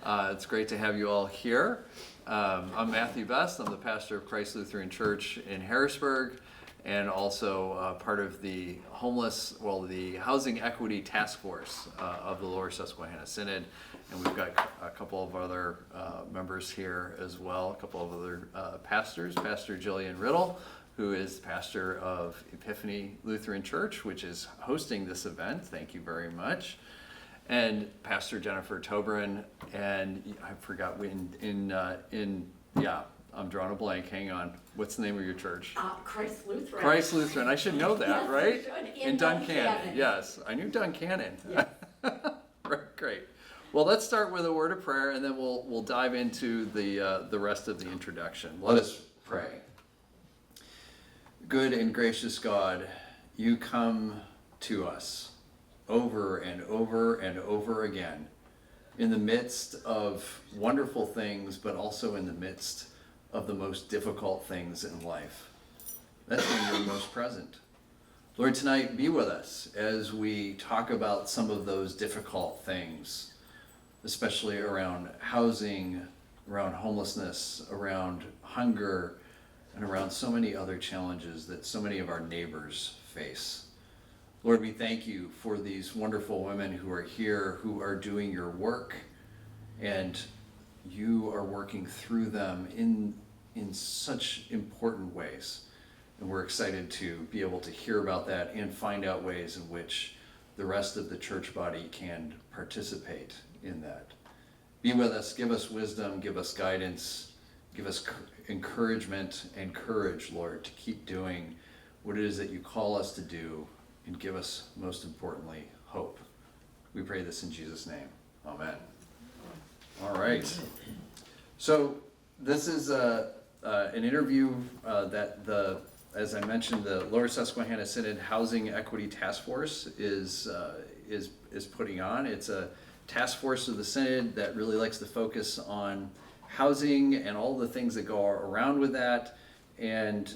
It's great to have you all here. I'm Matthew Best. I'm the pastor of Christ Lutheran Church in Harrisburg, and also part of the the Housing Equity Task Force of the Lower Susquehanna Synod. And we've got a couple of other members here as well, a couple of other pastors. Pastor Jillian Riddle, who is pastor of Epiphany Lutheran Church, which is hosting this event. Thank you very much. And Pastor Jennifer Tobrin, and I forgot I'm drawing a blank. Hang on. What's the name of your church? Christ Lutheran. Christ Lutheran. I should know that, Yes, right? you should. In Duncannon. Yes, I knew Duncannon. Yes. Great. Well, let's start with a word of prayer, and then we'll dive into the rest of the introduction. Let us pray. Good and gracious God, you come to us over and over and over again in the midst of wonderful things, but also in the midst of the most difficult things in life. That's when you're most present. Lord, tonight be with us as we talk about some of those difficult things, especially around housing, around homelessness, around hunger, and around so many other challenges that so many of our neighbors face. Lord, we thank you for these wonderful women who are here, who are doing your work, and you are working through them in such important ways. And we're excited to be able to hear about that and find out ways in which the rest of the church body can participate in that. Be with us, give us wisdom, give us guidance, give us encouragement and courage, Lord, to keep doing what it is that you call us to do, and give us, most importantly, hope. We pray this in Jesus' name. Amen. All right. So this is an interview that as I mentioned, the Lower Susquehanna Synod Housing Equity Task Force is putting on. It's a task force of the Synod that really likes to focus on housing and all the things that go around with that. And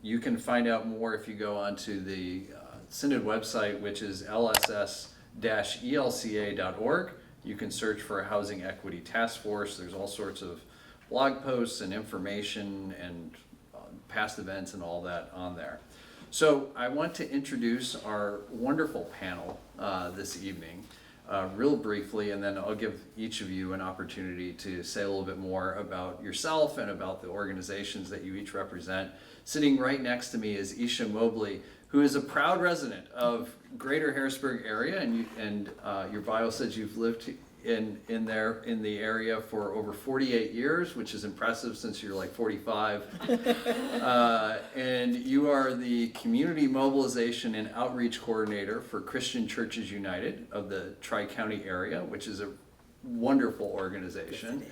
you can find out more if you go onto the Synod website, which is lss-elca.org. You can search for a Housing Equity Task Force. There's all sorts of blog posts and information and past events and all that on there. So I want to introduce our wonderful panel this evening real briefly, and then I'll give each of you an opportunity to say a little bit more about yourself and about the organizations that you each represent. Sitting right next to me is Isha Mobley, who is a proud resident of Greater Harrisburg area, and your bio says you've lived in the area for over 48 years, which is impressive since you're like 45. And you are the Community Mobilization and Outreach Coordinator for Christian Churches United of the Tri-County area, which is a wonderful organization.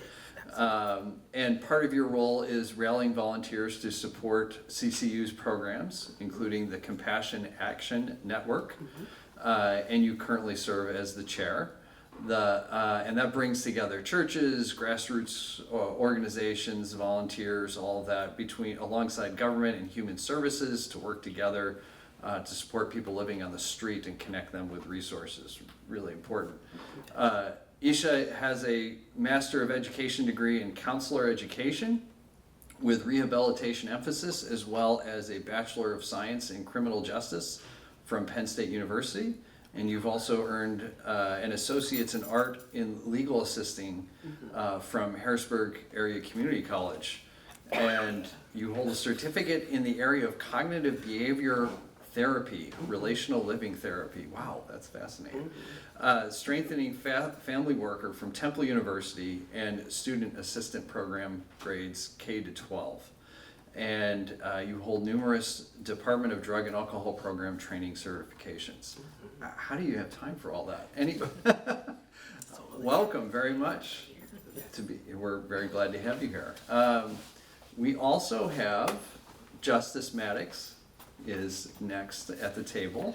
And part of your role is rallying volunteers to support CCU's programs, including the Compassion Action Network, and you currently serve as the chair. And that brings together churches, grassroots organizations, volunteers, all of that alongside government and human services to work together to support people living on the street and connect them with resources. Really important. Isha has a Master of Education degree in Counselor Education with rehabilitation emphasis, as well as a Bachelor of Science in Criminal Justice from Penn State University. And you've also earned an Associate's in Art in Legal Assisting from Harrisburg Area Community College. And you hold a certificate in the area of cognitive behavior therapy, relational living therapy. Wow, that's fascinating. Strengthening family worker from Temple University, and student assistant program grades K to 12. And you hold numerous Department of Drug and Alcohol Program training certifications. How do you have time for all that? Welcome very much. We're very glad to have you here. We also have Justice Maddox is next at the table.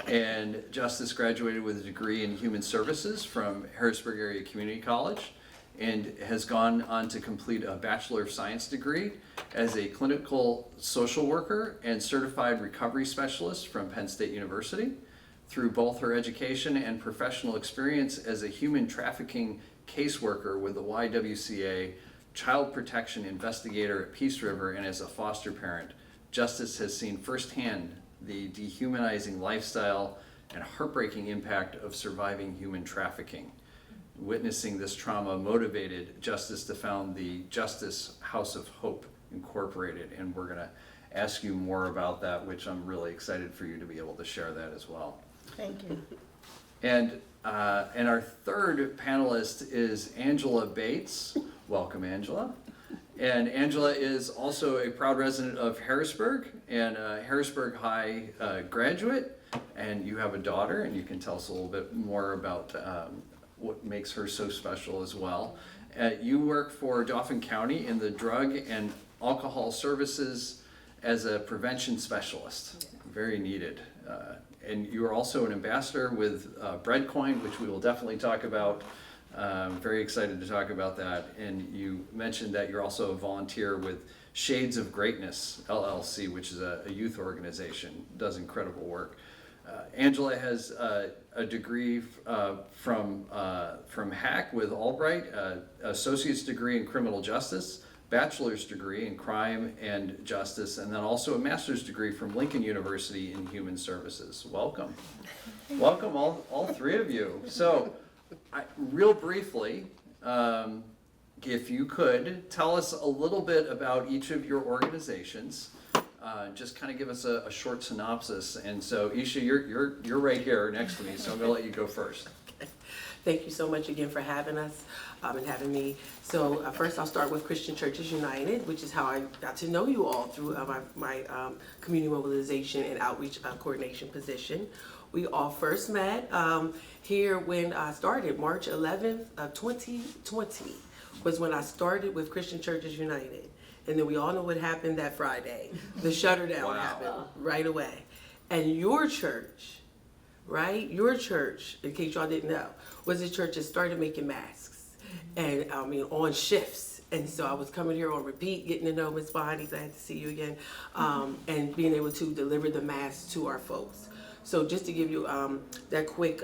And Justice graduated with a degree in Human Services from Harrisburg Area Community College, and has gone on to complete a Bachelor of Science degree as a clinical social worker and certified recovery specialist from Penn State University. Through both her education and professional experience as a human trafficking caseworker with the YWCA, child protection investigator at Peace River, and as a foster parent, Justice has seen firsthand the dehumanizing lifestyle and heartbreaking impact of surviving human trafficking. Witnessing this trauma motivated Justice to found the Justice House of Hope Incorporated, and we're going to ask you more about that, which I'm really excited for you to be able to share that as well. Thank you. And our third panelist is Angela Bates. Welcome, Angela. And Angela is also a proud resident of Harrisburg and a Harrisburg High graduate. And you have a daughter, and you can tell us a little bit more about what makes her so special as well. You work for Dauphin County in the Drug and Alcohol Services as a prevention specialist. Very needed. And you are also an ambassador with Breadcoin, which we will definitely talk about. Very excited to talk about that. And you mentioned that you're also a volunteer with Shades of Greatness, LLC, which is a youth organization, does incredible work. Angela has a degree from HAC with Albright, associate's degree in criminal justice, bachelor's degree in crime and justice, and then also a master's degree from Lincoln University in human services. Welcome. Welcome all three of you. So real briefly, if you could tell us a little bit about each of your organizations. Just kind of give us a short synopsis. And so, Isha, you're right here next to me, so I'm going to let you go first. Thank you so much again for having us and having me. So first I'll start with Christian Churches United, which is how I got to know you all through my community mobilization and outreach coordination position. We all first met here when I started, March 11th of 2020 was when I started with Christian Churches United. And then we all know what happened that Friday. The shutterdown happened right away. And your church, right? Your church, in case y'all didn't know, was a church that started making masks. And I mean, on shifts. And so I was coming here on repeat, getting to know Ms. Bonnie, glad to see you again, and being able to deliver the masks to our folks. So just to give you that quick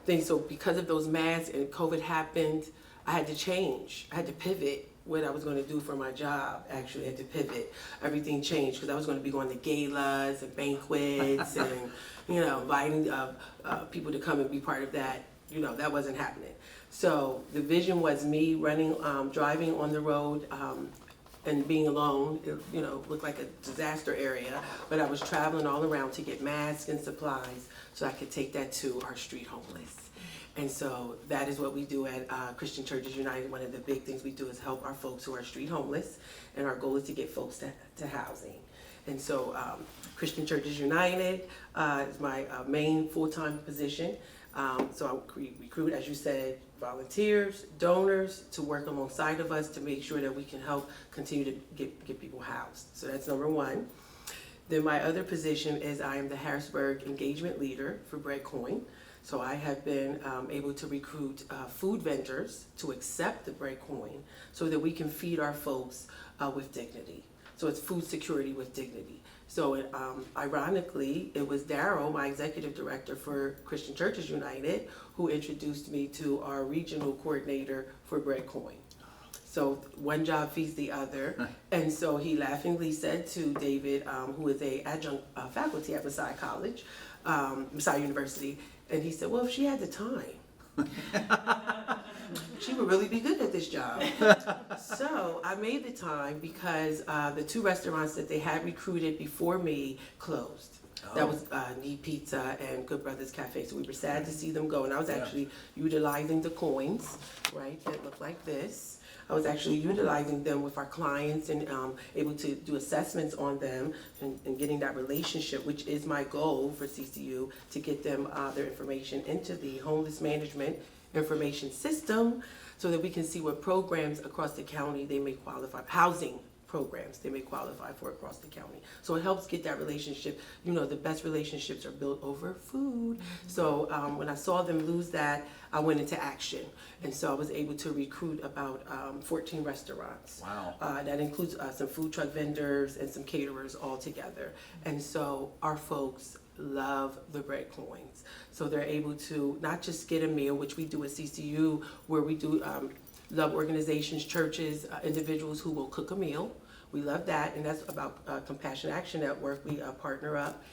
thing, so because of those masks and COVID happened, I had to change. I had to pivot what I was going to do for my job. Actually, I had to pivot. Everything changed because I was going to be going to galas and banquets and, inviting people to come and be part of that. That wasn't happening. So the vision was me running, driving on the road and being alone. It, looked like a disaster area, but I was traveling all around to get masks and supplies so I could take that to our street homeless. And so that is what we do at Christian Churches United. One of the big things we do is help our folks who are street homeless, and our goal is to get folks to housing. And so Christian Churches United is my main full-time position. So I recruit, as you said, volunteers, donors to work alongside of us to make sure that we can help continue to get people housed. So that's number one. Then my other position is I am the Harrisburg Engagement Leader for Breadcoin. So I have been able to recruit food vendors to accept the Breadcoin so that we can feed our folks with dignity. So it's food security with dignity. So ironically, it was Daryl, my executive director for Christian Churches United, who introduced me to our regional coordinator for Breadcoin. So one job feeds the other. And so he laughingly said to David, who is an adjunct faculty at Messiah College, Messiah University, and he said, well, if she had the time, she would really be good at this job. So I made the time because the two restaurants that they had recruited before me closed. That was Need Pizza and Good Brothers Cafe. So we were sad to see them go. And I was actually utilizing the coins, right, that look like this. I was actually utilizing them with our clients and able to do assessments on them and getting that relationship, which is my goal for CCU, to get them their information into the homeless management information system so that we can see what programs across the county they may qualify, housing programs they may qualify for across the county. So it helps get that relationship. The best relationships are built over food. So when I saw them lose that, I went into action. And so I was able to recruit about 14 restaurants. Wow. That includes some food truck vendors and some caterers all together. And so our folks love the bread coins. So they're able to not just get a meal, which we do at CCU, where we do love organizations, churches, individuals who will cook a meal. We love that, and that's about Compassion Action Network. We partner up.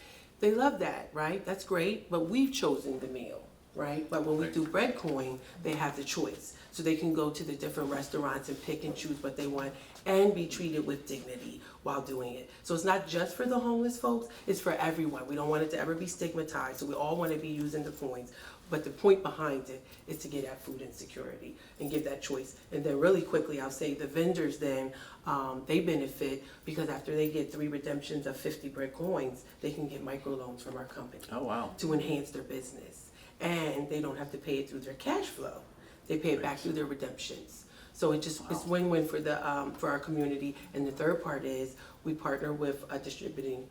They love that, right? That's great, but we've chosen the meal, right? But when we do bread coin, they have the choice. So they can go to the different restaurants and pick and choose what they want and be treated with dignity while doing it. So it's not just for the homeless folks, it's for everyone. We don't want it to ever be stigmatized, so we all want to be using the coins. But the point behind it is to get at food insecurity and give that choice. And then really quickly, I'll say the vendors then, they benefit because after they get 3 redemptions of 50 bread coins, they can get microloans from our company. Oh, wow. To enhance their business. And they don't have to pay it through their cash flow. They pay it back through their redemptions. So it's win-win for for our community. And the third part is we partner with distributing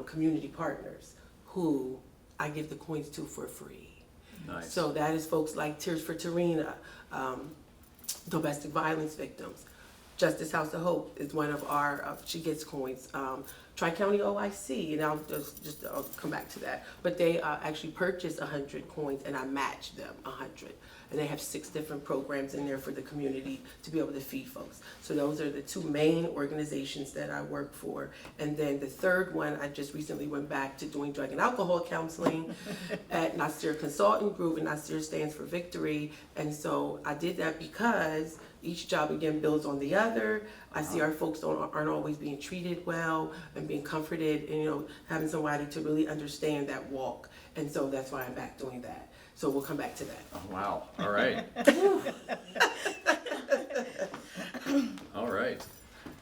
community partners who I give the coins to for free. Nice. So that is folks like Tears for Tarina, domestic violence victims. Justice House of Hope is one of our, she gets coins. Tri-County OIC, and I'll come back to that. But they actually purchased 100 coins and I matched them 100. And they have 6 different programs in there for the community to be able to feed folks. So those are the 2 main organizations that I work for. And then the third one, I just recently went back to doing drug and alcohol counseling at Nasir Consultant Group, and Nasir stands for victory. And so I did that because each job again builds on the other. I see our folks aren't always being treated well and being comforted, and having somebody to really understand that walk. And so that's why I'm back doing that. So we'll come back to that. Oh, wow. All right. All right.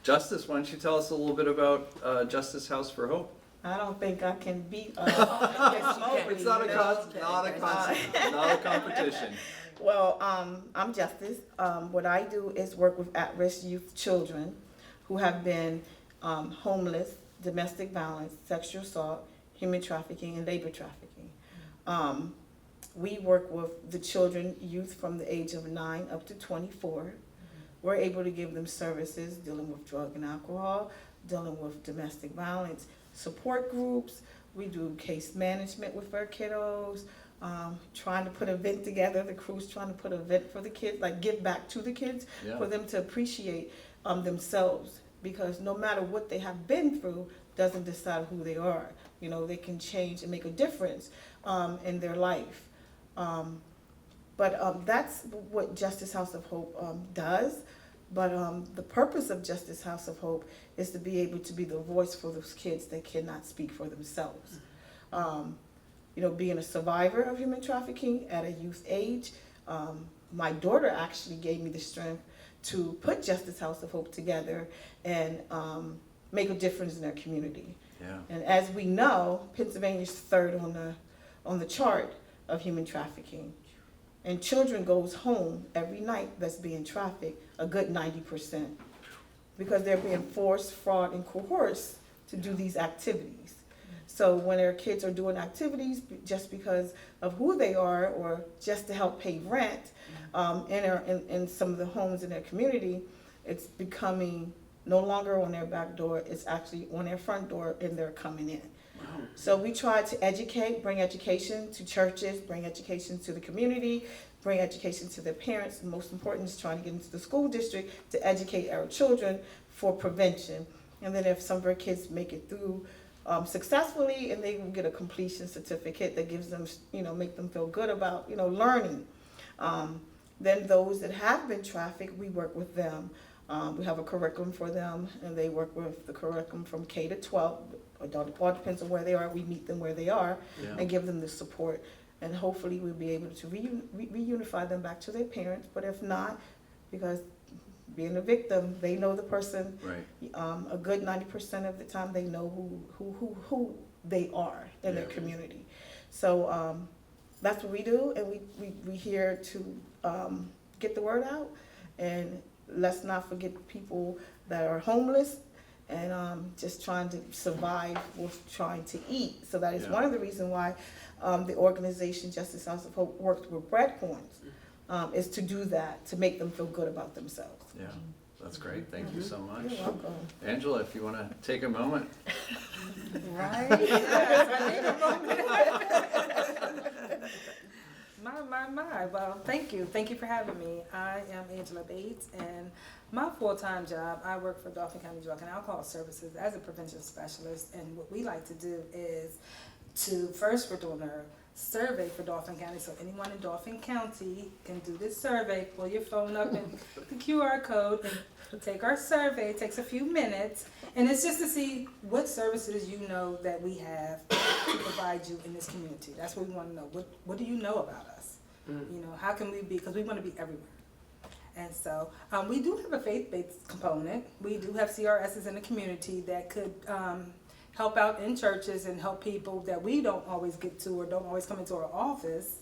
Justice, why don't you tell us a little bit about Justice House for Hope? I don't think I can beat It's not a competition. Well, I'm Justice. What I do is work with at-risk youth children who have been homeless, domestic violence, sexual assault, human trafficking, and labor trafficking. We work with the children, youth from the age of 9 up to 24. We're able to give them services dealing with drug and alcohol, dealing with domestic violence, support groups. We do case management with our kiddos, trying to put an event together. The crew's trying to put an event for the kids, like give back to the kids, for them to appreciate themselves. Because no matter what they have been through, doesn't decide who they are. They can change and make a difference in their life. But that's what Justice House of Hope does. But the purpose of Justice House of Hope is to be able to be the voice for those kids that cannot speak for themselves. Being a survivor of human trafficking at a youth age, my daughter actually gave me the strength to put Justice House of Hope together and make a difference in their community. Yeah. And as we know, Pennsylvania's 3rd on the chart of human trafficking. And children goes home every night that's being trafficked, a good 90%, because they're being forced, fraud, and coerced to do these activities. So when their kids are doing activities just because of who they are or just to help pay rent in some of the homes in their community, it's becoming no longer on their back door, it's actually on their front door and they're coming in. So we try to educate, bring education to churches, bring education to the community, bring education to their parents. And most important is trying to get into the school district to educate our children for prevention. And then if some of our kids make it through successfully and they will get a completion certificate that gives them, make them feel good about, learning. Then those that have been trafficked, we work with them. We have a curriculum for them, and they work with the curriculum from K to 12. It all depends on where they are. We meet them where they are and give them the support. And hopefully we'll be able to reunify them back to their parents. But if not, because being a victim, they know the person. Right. A good 90% of the time, they know who they are in their community. So that's what we do, and we here to get the word out. And let's not forget people that are homeless and just trying to survive with trying to eat. So that is one of the reasons why the organization Justice House of Hope works with bread coins, is to do that, to make them feel good about themselves. Yeah. That's great. Thank you so much. You're welcome. Angela, if you want to take a moment. Right? I need a moment. My. Well, thank you. Thank you for having me. I am Angela Bates, and my full-time job, I work for Dauphin County Drug and Alcohol Services as a prevention specialist. And what we like to do is first, we're doing a survey for Dauphin County. So anyone in Dauphin County can do this survey. Pull your phone up and the QR code and take our survey. It takes a few minutes. And it's just to see what services you know that we have to provide you in this community. That's what we want to know. What do you know about us? You know, how can we be, because we want to be everywhere. And so we do have a faith-based component. We do have CRSs in the community that could help out in churches and help people that we don't always get to or don't always come into our office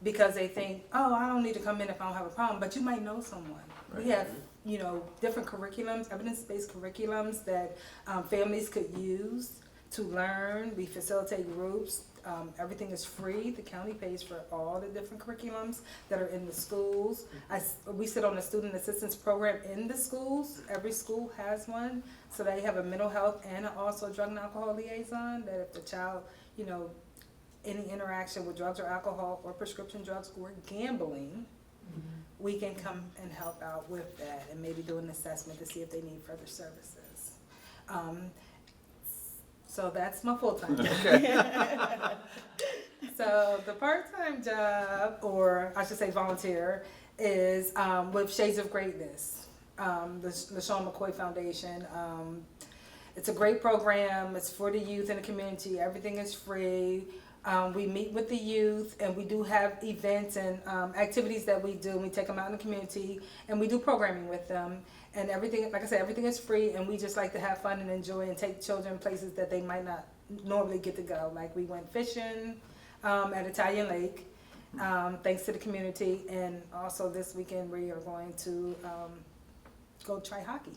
because they think, oh, I don't need to come in if I don't have a problem, but you might know someone. Right. We have, you know, different curriculums, evidence-based curriculums that families could use to learn. We facilitate groups. Everything is free. The county pays for all the different curriculums that are in the schools. We sit on the student assistance program in the schools. Every school has one. So they have a mental health and also a drug and alcohol liaison that if the child, you know, any interaction with drugs or alcohol or prescription drugs or gambling, we can come and help out with that and maybe do an assessment to see if they need further services. So that's my full-time job. So the part-time job, or I should say volunteer, is with Shades of Greatness, the LaShawn McCoy Foundation. It's a great program. It's for the youth in the community. Everything is free. We meet with the youth, and we do have events and activities that we do. We take them out in the community, and we do programming with them. And everything, like I said, everything is free, and we just like to have fun and enjoy and take children places that they might not normally get to go. Like we went fishing at Italian Lake, thanks to the community. And also this weekend we are going to go try hockey.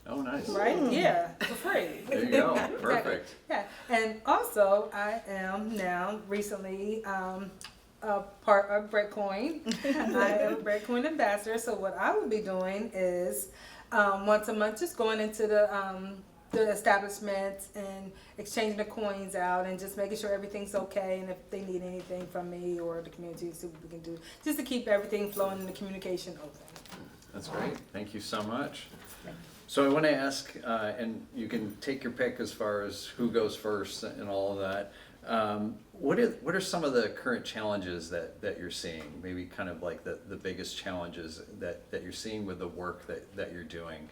Oh, nice. Right? Yeah, for free. There you go. Perfect. Yeah, and also I am now recently a part of Breadcoin. I am a Breadcoin ambassador. So what I will be doing is once a month, just going into the establishments and exchanging the coins out and just making sure everything's okay. And if they need anything from me or the community, see what we can do, just to keep everything flowing and the communication open. That's great. Thank you so much. So I want to ask, and you can take your pick as far as who goes first and all of that. What are some of the current challenges that you're seeing? Maybe kind of like the biggest challenges that you're seeing with the work that you're doing,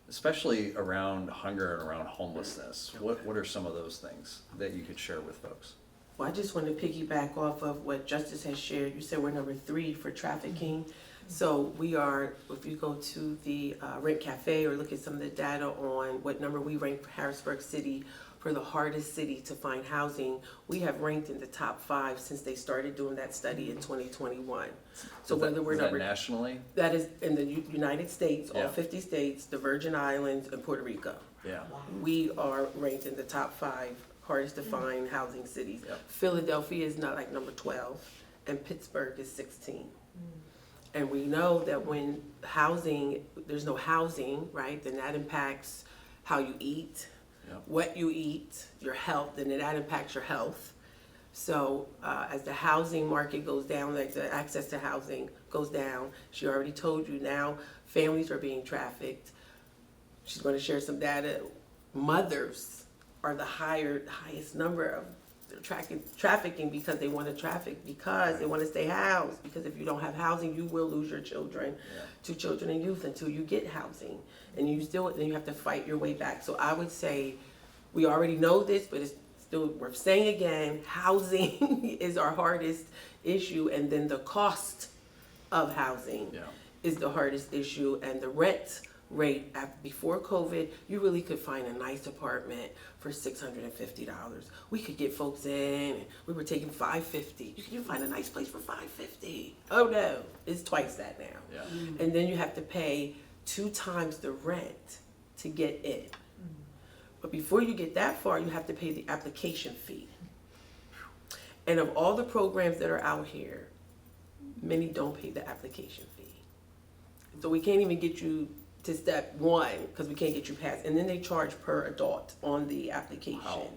especially around hunger and around homelessness. What are some of those things that you could share with folks? Well, I just want to piggyback off of what Justice has shared. You said we're number 3 for trafficking. So we are, if you go to the Rent Cafe or look at some of the data on what number we rank for Harrisburg City for the hardest city to find housing, we have ranked in the top 5 since they started doing that study in 2021. So whether we're is that number nationally? that is in the United States, all Yeah. 50 states, the Virgin Islands, and Puerto Rico. Yeah. We are ranked in the top 5 hardest to find housing cities. Yep. Philadelphia is not like number 12, and Pittsburgh is 16. And we know that when there's no housing, right, then that impacts how you eat, Yep. what you eat, your health, and then that impacts your health. So as the housing market goes down, like the access to housing goes down, she already told you now families are being trafficked. She's going to share some data. Mothers are the highest number of trafficking because they want to traffic, because they want to stay housed. Because if you don't have housing, you will lose your children to children and youth until you get housing. And then you have to fight your way back. So I would say we already know this, but it's still worth saying again, housing is our hardest issue, and then the cost of housing is the hardest issue, and the rent rate before COVID, you really could find a nice apartment for $650. We could get folks in, and we were taking $550. You can find a nice place for $550. Oh no, it's twice that now. Yeah. And then you have to pay 2 times the rent to get in. But before you get that far, you have to pay the application fee. And of all the programs that are out here, many don't pay the application fee. So we can't even get you to step one because we can't get you past. And then they charge per adult on the application. Wow.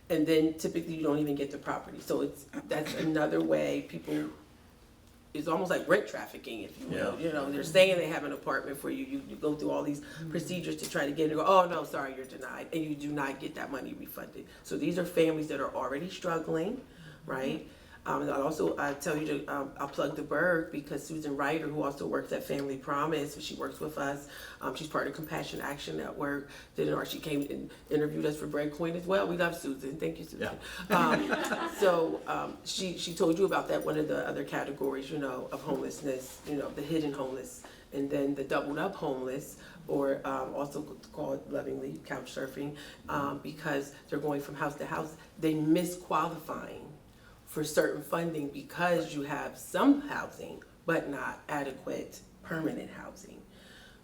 And then typically you don't even get the property. So that's another way people, it's almost like rent trafficking, if you will. Yeah. You know, they're saying they have an apartment for you. You go through all these procedures to try to get it. Go, oh no, sorry, you're denied, and you do not get that money refunded. So these are families that are already struggling, right? And I tell you to, I'll plug the Berg because Susan Ryder, who also works at Family Promise, she works with us. She's part of Compassion Action Network. She came and interviewed us for Bread Coin as well. We love Susan. Thank you, Susan. Yeah. She told you about that, one of the other categories, you know, of homelessness, you know, the hidden homeless, and then the doubled up homeless, or also called lovingly couch surfing, because they're going from house to house. They miss qualifying for certain funding because you have some housing, but not adequate permanent housing.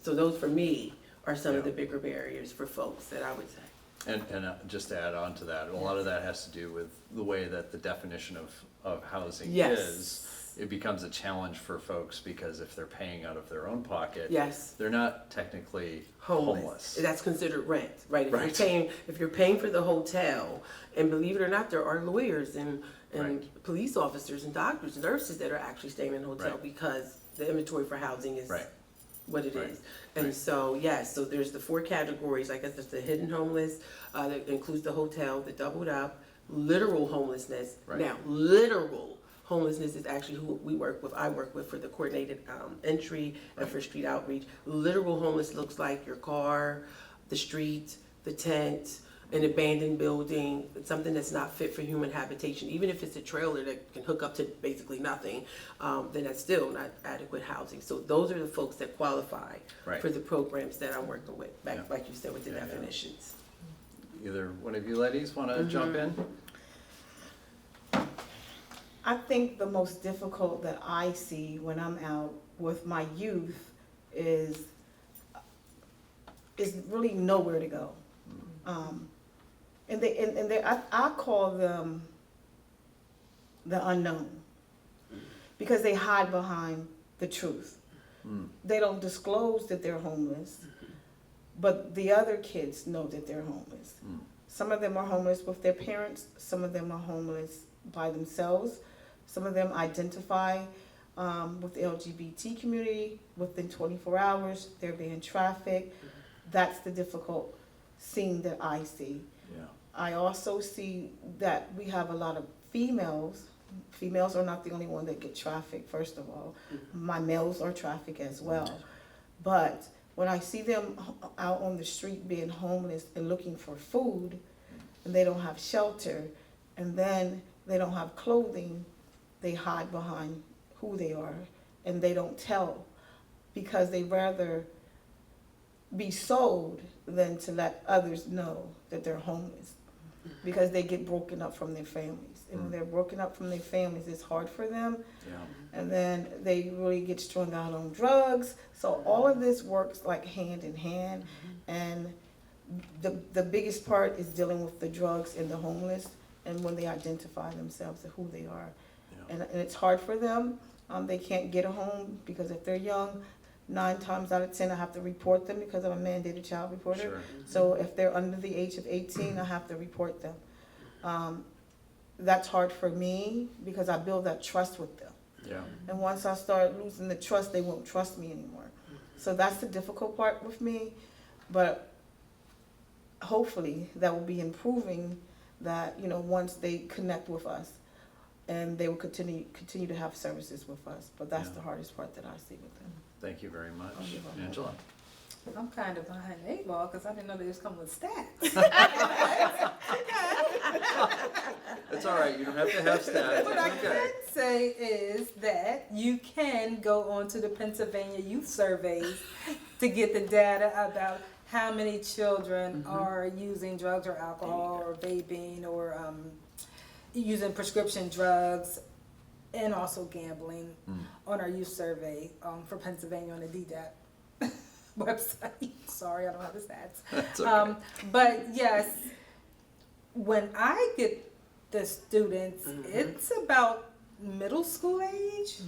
So those, for me, are some of the bigger barriers for folks that I would say. And just to add on to that, a lot of that has to do with the way that the definition of housing Yes. is. It becomes a challenge for folks because if they're paying out of their own pocket, Yes. they're not technically Homeless. homeless. That's considered rent, right? Right. If you're paying for the hotel, and believe it or not, there are lawyers and Right. police officers and doctors and nurses that are actually staying in the hotel Right. because the inventory for housing is Right. what it Right. is. And Right. so, yes, so there's the 4 categories. I guess there's the hidden homeless, that includes the hotel, the doubled up, literal homelessness. Right. Now, literal homelessness is actually who we work with. I work with for the coordinated entry and for street outreach. Literal homeless looks like your car, the street, the tent, an abandoned building, something that's not fit for human habitation. Even if it's a trailer that can hook up to basically nothing, then that's still not adequate housing. So those are the folks that qualify Right. for the programs that I'm working with, Yeah. like you said, with the Yeah, yeah. definitions. Either one of you ladies want to jump in? I think the most difficult that I see when I'm out with my youth is really nowhere to go. I call them the unknown because they hide behind the truth. They don't disclose that they're homeless, but the other kids know that they're homeless. Some of them are homeless with their parents, some of them are homeless by themselves. Some of them identify with the LGBT community. Within 24 hours, they're being trafficked. That's the difficult scene that I see. Yeah. I also see that we have a lot of females. Females are not the only one that get trafficked, first of all. My males are trafficked as well. But when I see them out on the street being homeless and looking for food, and they don't have shelter, and then they don't have clothing, they hide behind who they are, and they don't tell because they rather be sold than to let others know that they're homeless because they get broken up from their families. And when they're broken up from their families, it's hard for them. Yeah. And then they really get strung out on drugs. So all of this works like hand in hand. And the biggest part is dealing with the drugs and the homeless and when they identify themselves and who they are. Yeah. And it's hard for them. They can't get a home because if they're young, 9 times out of 10 I have to report them because I'm a mandated child reporter. Sure. So if they're under the age of 18, I have to report them. That's hard for me because I build that trust with them. Yeah. And once I start losing the trust, they won't trust me anymore. So that's the difficult part with me. But hopefully that will be improving that, once they connect with us and they will continue to have services with us. But that's Yeah. the hardest part that I see with them. Thank you very much. Oh, you're welcome. Angela? I'm kind of behind the 8 ball because I didn't know they was coming with stats. It's all right. You don't have to have stats. What I It's okay. can say is that you can go on to the Pennsylvania Youth Surveys to get the data about how many children are using drugs or alcohol or vaping or using prescription drugs and also gambling on our youth survey for Pennsylvania on the DDAP website. Sorry, I don't have the stats. That's okay. But yes, when I get the students, it's about middle school age.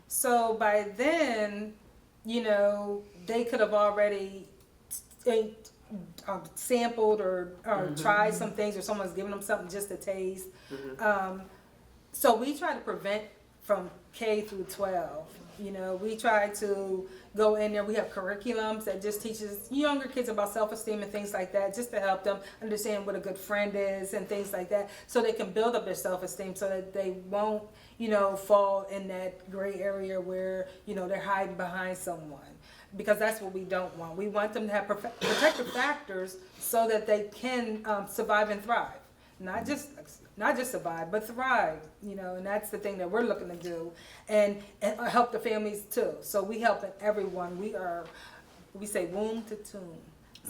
So by then, you know, they could have already sampled or tried some things, or someone's giving them something just to taste. So we try to prevent from K through 12. You know, we try to go in there. We have curriculums that just teaches younger kids about self-esteem and things like that, just to help them understand what a good friend is and things like that, so they can build up their self-esteem, so that they won't, you know, fall in that gray area where, you know, they're hiding behind someone. Because that's what we don't want. We want them to have protective factors so that they can survive and thrive. Not just survive, but thrive, you know, and that's the thing that we're looking to do, and help the families too. So we helping everyone. We say womb to tomb.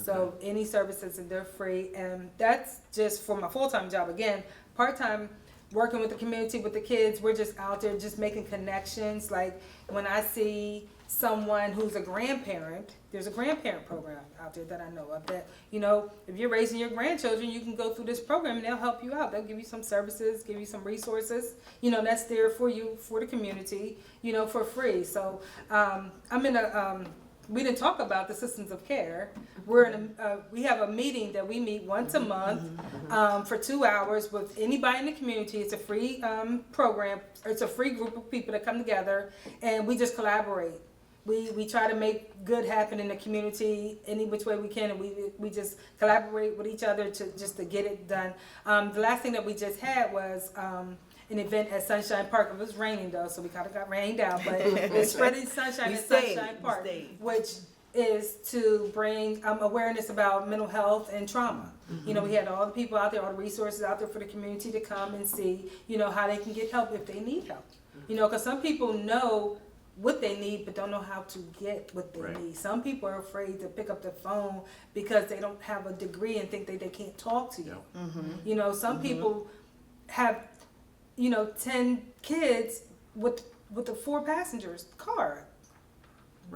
So any services, and they're free, and that's just for my full-time job. Again, part-time, working with the community, with the kids, we're just out there just making connections. Like when I see someone who's a grandparent, there's a grandparent program out there that I know of that, you know, if you're raising your grandchildren, you can go through this program and they'll help you out. They'll give you some services, give you some resources, you know, that's there for you, for the community, you know, for free. So I'm in a, we didn't talk about the systems of care. We're in we have a meeting that we meet once a month for 2 hours with anybody in the community. It's a free program. It's a free group of people that come together, and we just collaborate. We try to make good happen in the community any which way we can, and we just collaborate with each other to get it done. The last thing that we just had was an event at Sunshine Park. It was raining though, so we kind of got rained out, but it's spreading sunshine at Sunshine Park, which is to bring awareness about mental health and trauma. You know, we had all the people out there, all the resources out there for the community to come and see, you know, how they can get help if they need help. You know, because some people know what they need but don't know how to get what they need. Some people are afraid to pick up the phone because they don't have a degree and think that they can't talk to you. You know, some people have, you know, 10 kids with the 4 passengers car.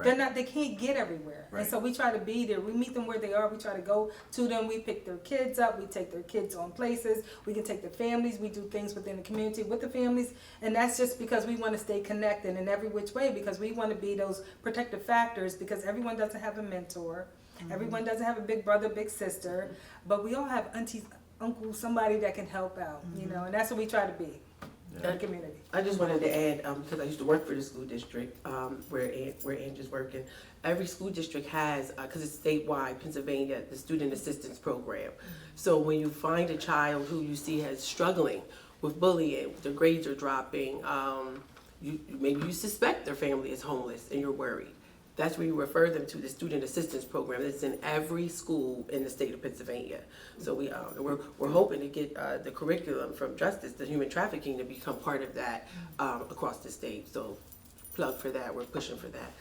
They can't get everywhere. And so we try to be there. We meet them where they are. We try to go to them. We pick their kids up. We take their kids on places. We can take the families. We do things within the community with the families. And that's just because we want to stay connected in every which way, because we want to be those protective factors, because everyone doesn't have a mentor. Everyone doesn't have a big brother, big sister. But we all have aunties, uncles, somebody that can help out, you know, and that's what we try to be. In the community. I just wanted to add, because I used to work for the school district where Angie's working. Every school district has, because it's statewide, Pennsylvania, the Student Assistance Program. So when you find a child who you see is struggling with bullying, their grades are dropping, maybe you suspect their family is homeless and you're worried. That's where you refer them to the Student Assistance Program. It's in every school in the state of Pennsylvania. So we're hoping to get the curriculum from Justice, the human trafficking, to become part of that across the state. So plug for that. We're pushing for that.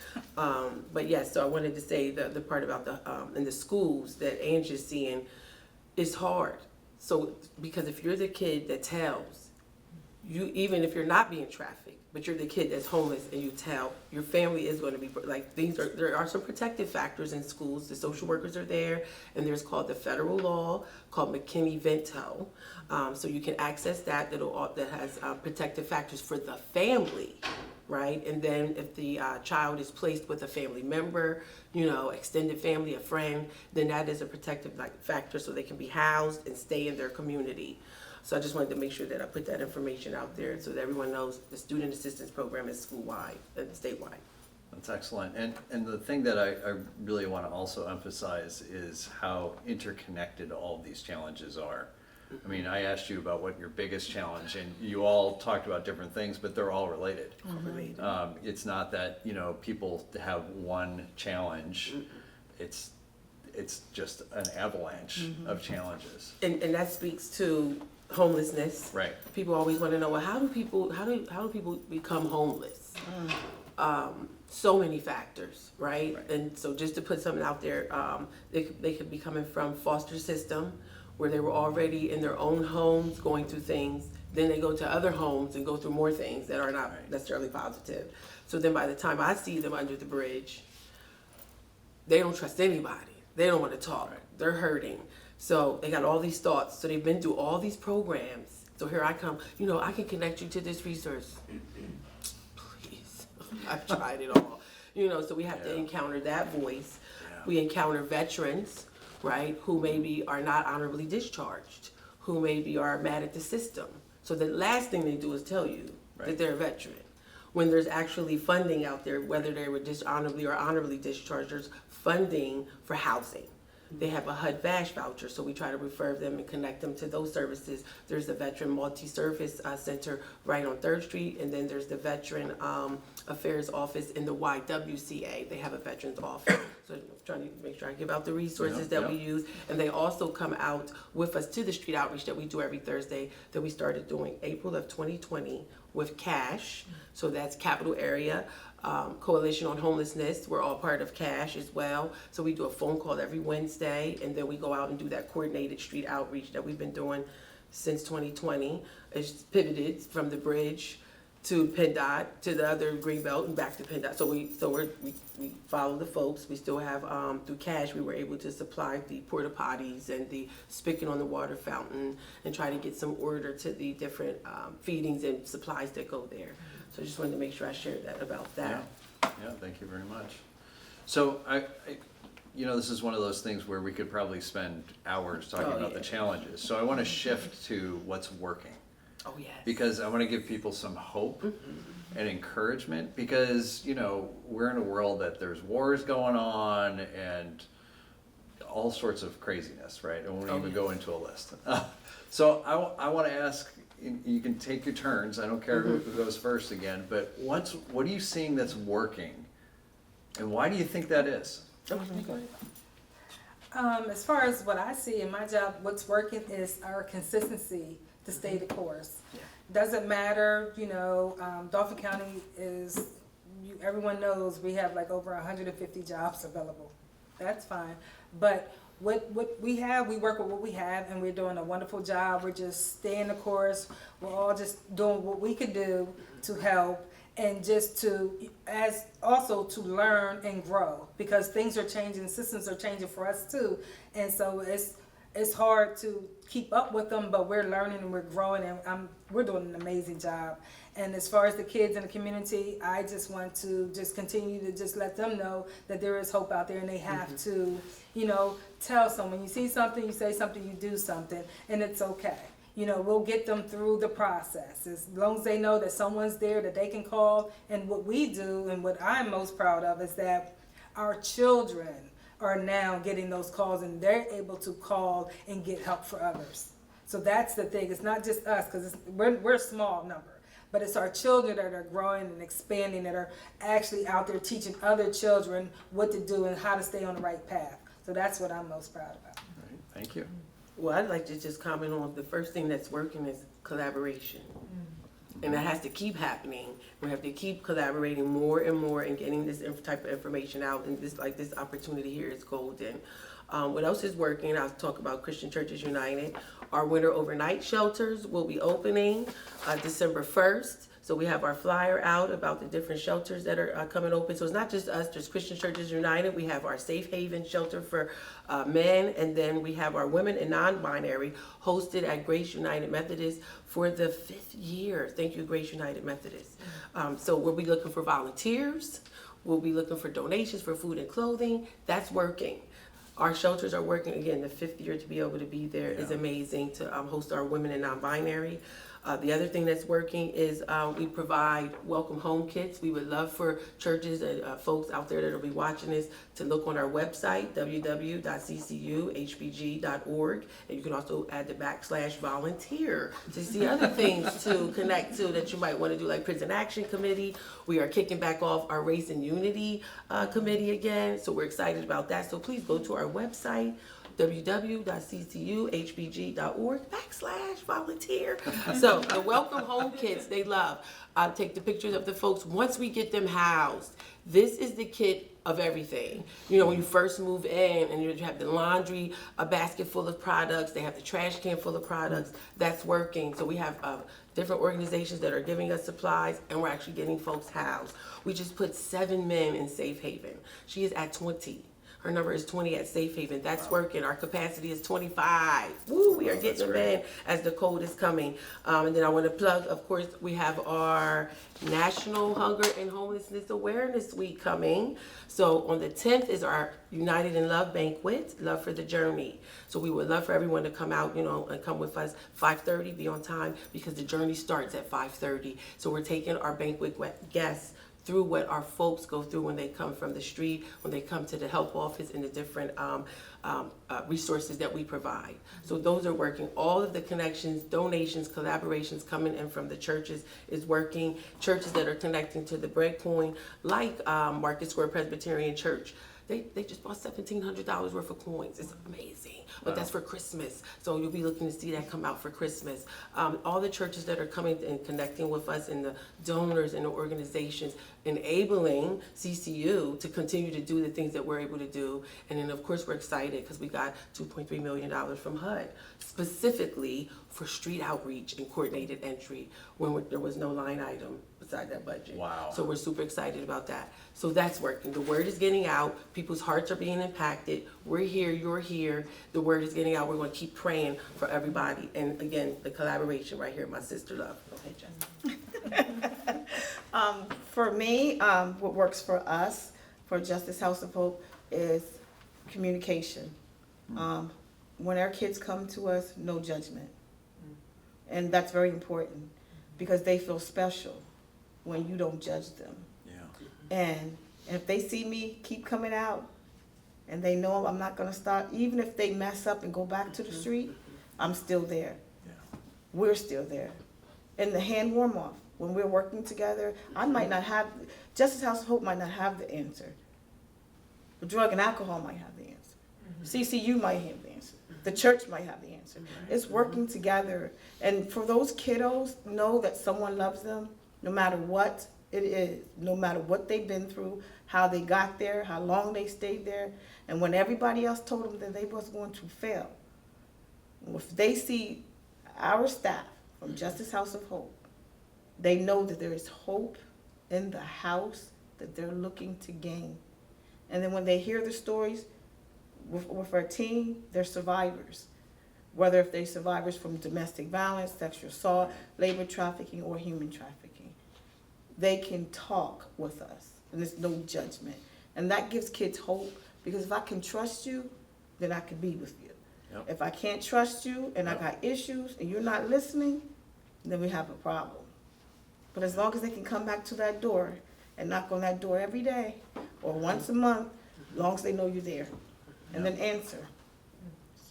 But yes, so I wanted to say the part about the in the schools that Angie's seeing is hard. So because if you're the kid that tells, you, even if you're not being trafficked, but you're the kid that's homeless and you tell, your family is going to be, like, there are some protective factors in schools. The social workers are there, and there's called the federal law called McKinney-Vento. So you can access that has protective factors for the family, right? And then if the child is placed with a family member, you know, extended family, a friend, then that is a protective factor, so they can be housed and stay in their community. So I just wanted to make sure that I put that information out there so that everyone knows the Student Assistance Program is school-wide and statewide. That's excellent. And the thing that I really want to also emphasize is how interconnected all of these challenges are. I mean, I asked you about what your biggest challenge, and you all talked about different things, but they're all related. It's not that, you know, people have one challenge. It's just an avalanche of challenges. And that speaks to homelessness. Right. People always want to know, well, how do people become homeless? So many factors, right? And so just to put something out there, they could be coming from foster system, where they were already in their own homes going through things. Then they go to other homes and go through more things that are not necessarily positive. So then by the time I see them under the bridge, they don't trust anybody. They don't want to talk. They're hurting. So they got all these thoughts. So they've been through all these programs. So here I come, you know, I can connect you to this resource. Please, I've tried it all. You know, so we have to Yeah. encounter that voice. Yeah. We encounter veterans, right, who maybe are not honorably discharged, who maybe are mad at the system. So the last thing they do is tell you Right. that they're a veteran. When there's actually funding out there, whether they were dishonorably or honorably discharged, there's funding for housing. They have a HUD-VASH voucher, so we try to refer them and connect them to those services. There's the Veteran Multi-Service Center right on 3rd Street, and then there's the Veteran Affairs Office in the YWCA. They have a veterans office. So I'm trying to make sure I give out the resources Yeah, that we yeah. use. And they also come out with us to the street outreach that we do every Thursday that we started doing April of 2020 with CASH. So that's Capital Area Coalition on Homelessness. We're all part of CASH as well. So we do a phone call every Wednesday, and then we go out and do that coordinated street outreach that we've been doing since 2020. It's pivoted from the bridge to PennDOT to the other Greenbelt and back to PennDOT. So we follow the folks. We still have through CASH we were able to supply the porta potties and the spigot on the water fountain and try to get some order to the different feedings and supplies that go there. So I just wanted to make sure I shared that about that. Yeah, thank you very much. So this is one of those things where we could probably spend hours talking Oh, about yeah. the challenges. So I want to shift to what's working, Oh yes. because I want to give people some hope and encouragement, because, we're in a world that there's wars going on and all sorts of craziness, right? I won't even go into a list. So I want to ask, you can take your turns, I don't care who goes first again, but what are you seeing that's working? And why do you think that is? Okay, go ahead. As far as what I see in my job, what's working is our consistency to stay the course. Yeah. Doesn't matter, Dauphin County everyone knows we have like over 150 jobs available. That's fine. But what we have, we work with what we have, and we're doing a wonderful job. We're just staying the course. We're all just doing what we could do to help, and just also to learn and grow, because things are changing, systems are changing for us too. And so it's hard to keep up with them, but we're learning and we're growing, and we're doing an amazing job. And as far as the kids in the community, I just want to just continue to just let them know that there is hope out there, and they have to, tell someone. You see something, you say something, you do something, and it's okay. We'll get them through the process. As long as they know that someone's there that they can call. And what we do, and what I'm most proud of, is that our children are now getting those calls, and they're able to call and get help for others. So that's the thing. It's not just us, because we're a small number, but it's our children that are growing and expanding, that are actually out there teaching other children what to do and how to stay on the right path. So that's what I'm most proud about. Right, thank you. Well, I'd like to just comment on the first thing that's working is collaboration. And that has to keep happening. We have to keep collaborating more and more and getting this type of information out. And this opportunity here is golden. What else is working? I'll talk about Christian Churches United. Our winter overnight shelters will be opening December 1st. So we have our flyer out about the different shelters that are coming open. So it's not just us, there's Christian Churches United. We have our Safe Haven shelter for men, and then we have our women and non-binary hosted at Grace United Methodist for the 5th year. Thank you, Grace United Methodist. So we'll be looking for volunteers. We'll be looking for donations for food and clothing. That's working. Our shelters are working. Again, the 5th year to be able to be there is amazing, to host our women and non-binary. The other thing that's working is we provide welcome home kits. We would love for churches and folks out there that will be watching this to look on our website, www.ccuhbg.org. And you can also add the /volunteer to see other things to connect to that you might want to do, like Prison Action Committee. We are kicking back off our Race and Unity Committee again, so we're excited about that. So please go to our website, www.ccuhbg.org/volunteer. So the welcome home kits, they love. Take the pictures of the folks once we get them housed. This is the kit of everything. When you first move in and you have the laundry, a basket full of products, they have the trash can full of products, that's working. So we have different organizations that are giving us supplies, and we're actually getting folks housed. We just put 7 men in Safe Haven. She is at 20. Her number is 20 at Safe Haven. That's working. Our capacity is 25. Woo, we are getting them in as the code is coming. And then I want to plug, of course, we have our National Hunger and Homelessness Awareness Week coming. So on the 10th is our United in Love banquet, Love for the Journey. So we would love for everyone to come out, and come with us 5:30, be on time, because the journey starts at 5:30. So we're taking our banquet guests through what our folks go through when they come from the street, when they come to the help office, and the different resources that we provide. So those are working. All of the connections, donations, collaborations coming in from the churches is working. Churches that are connecting to the Breadcoin, like Market Square Presbyterian Church, they just bought $1,700 worth of coins. It's amazing. But that's for Christmas. So you'll be looking to see that come out for Christmas. All the churches that are coming and connecting with us, and the donors and the organizations enabling CCU to continue to do the things that we're able to do. And then of course we're excited because we got $2.3 million from HUD specifically for street outreach and coordinated entry when there was no line item beside that budget. Wow. So we're super excited about that. So that's working. The word is getting out. People's hearts are being impacted. We're here, you're here. The word is getting out. We're going to keep praying for everybody. And again, the collaboration right here, my sister love. Okay, Jess. For me, what works for us, for Justice House of Hope, is communication. When our kids come to us, no judgment. And that's very important because they feel special when you don't judge them. Yeah. And if they see me keep coming out and they know I'm not going to stop, even if they mess up and go back to the street, I'm still there. Yeah. We're still there. And the hand warm off, when we're working together, I might not have, Justice House of Hope might not have the answer. But drug and alcohol might have the answer. CCU might have the answer. The church might have the answer. It's working together. And for those kiddos, know that someone loves them, no matter what it is, no matter what they've been through, how they got there, how long they stayed there. And when everybody else told them that they was going to fail, if they see our staff from Justice House of Hope, they know that there is hope in the house that they're looking to gain. And then when they hear the stories with our team, they're survivors. Whether if they're survivors from domestic violence, sexual assault, labor trafficking, or human trafficking. They can talk with us, and there's no judgment. And that gives kids hope, because if I can trust you, then I can be with you. Yep. If I can't trust you, and I got issues, and you're not listening, then we have a problem. But as long as they can come back to that door and knock on that door every day or once a month, as long as they know you're there, and then answer.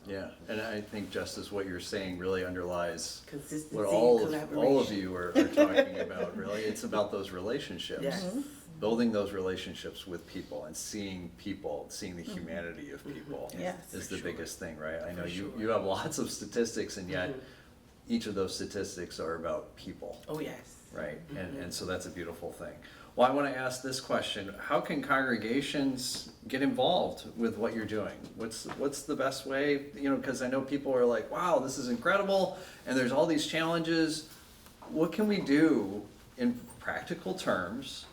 Yeah, and I think, Justice, what you're saying really underlies Consistency, what collaboration. all of you are talking about, really. It's about those relationships. Yes. Building those relationships with people and seeing people, seeing the humanity of people Yes. is the biggest thing, right? I know you have lots of statistics, and yet each of those statistics are about people. Oh, yes. Right, and so that's a beautiful thing. Well, I want to ask this question: how can congregations get involved with what you're doing? What's the best way? Because I know people are like, "Wow, this is incredible," and there's all these challenges. What can we do in practical terms